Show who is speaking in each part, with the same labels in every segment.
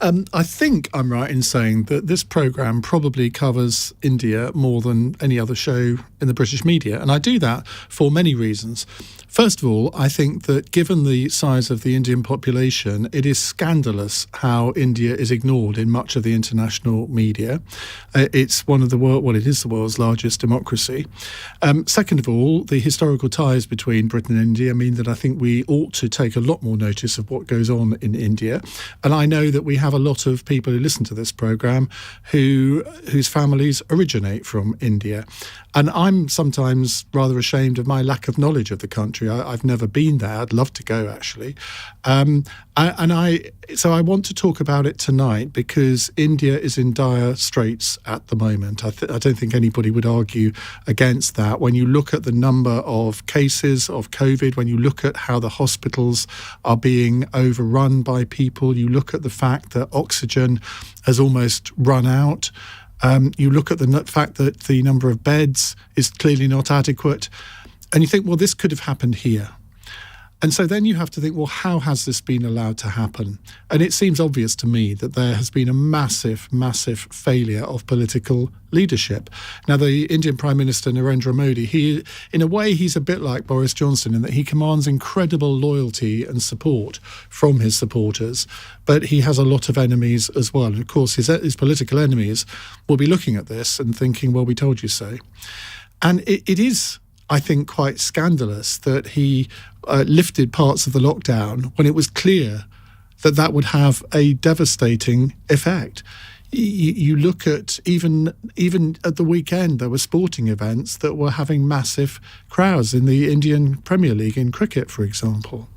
Speaker 1: I think I'm right in saying that this programme probably covers India more than any other show in the British media, and I do that for many reasons. First of all, I think that given the size of the Indian population, it is scandalous how India is ignored in much of the international media. It's one of the it is the world's largest democracy. Second of all, the historical ties between Britain and India mean that I think we ought to take a lot more notice of what goes on in India. And I know that we have a lot of people who listen to this programme whose families originate from India. And I'm sometimes rather ashamed of my lack of knowledge of the country. I've never been there. I'd love to go, actually. So I want to talk about it tonight because India is in dire straits at the moment. I don't think anybody would argue against that. When you look at the number of cases of COVID, when you look at how the hospitals are being overrun by people, you look at the fact that oxygen has almost run out. You look at the fact that the number of beds is clearly not adequate, and you think, well, this could have happened here. And so then you have to think, well, how has this been allowed to happen? And it seems obvious to me that there has been a massive, massive failure of political leadership. Now, the Indian Prime Minister, Narendra Modi, in a way, he's a bit like Boris Johnson in that he commands incredible loyalty and support from his supporters, but he has a lot of enemies as well. And of course, his political enemies will be looking at this and thinking, well, we told you so. And it is, I think, quite scandalous that he lifted parts of the lockdown when it was clear that that would have a devastating effect. You look at even at the weekend, there were sporting events that were having massive crowds in the Indian Premier League in cricket, for example.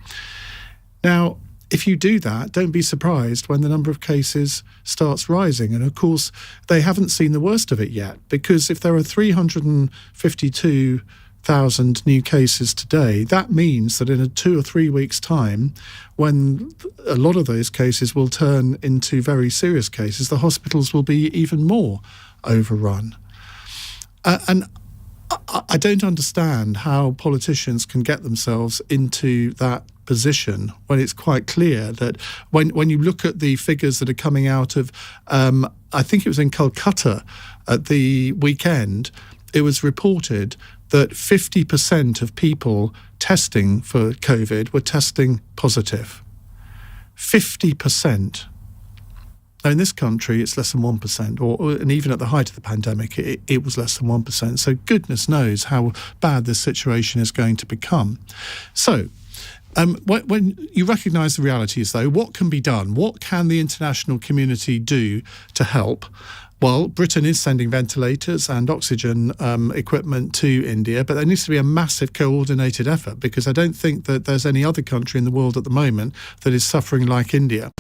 Speaker 1: Now, if you do that, don't be surprised when the number of cases starts rising. And of course, they haven't seen the worst of it yet, because if there are 352,000 new cases today, that means that in a 2 or 3 weeks' time, when a lot of those cases will turn into very serious cases, the hospitals will be even more overrun. And I don't understand how politicians can get themselves into that position when it's quite clear that when you look at the figures that are coming out of, I think it was in Calcutta at the weekend, it was reported that 50% of people testing for COVID were testing positive. 50%. Now, in this country, it's less than 1%, and even at the height of the pandemic, it was less than 1%. So goodness knows how bad this situation is going to become. So when you recognise the realities, though, what can be done? What can the international community do to help? Well, Britain is sending ventilators and oxygen equipment to India, but there needs to be a massive coordinated effort, because I don't think that there's any other country in the world at the moment that is suffering like India.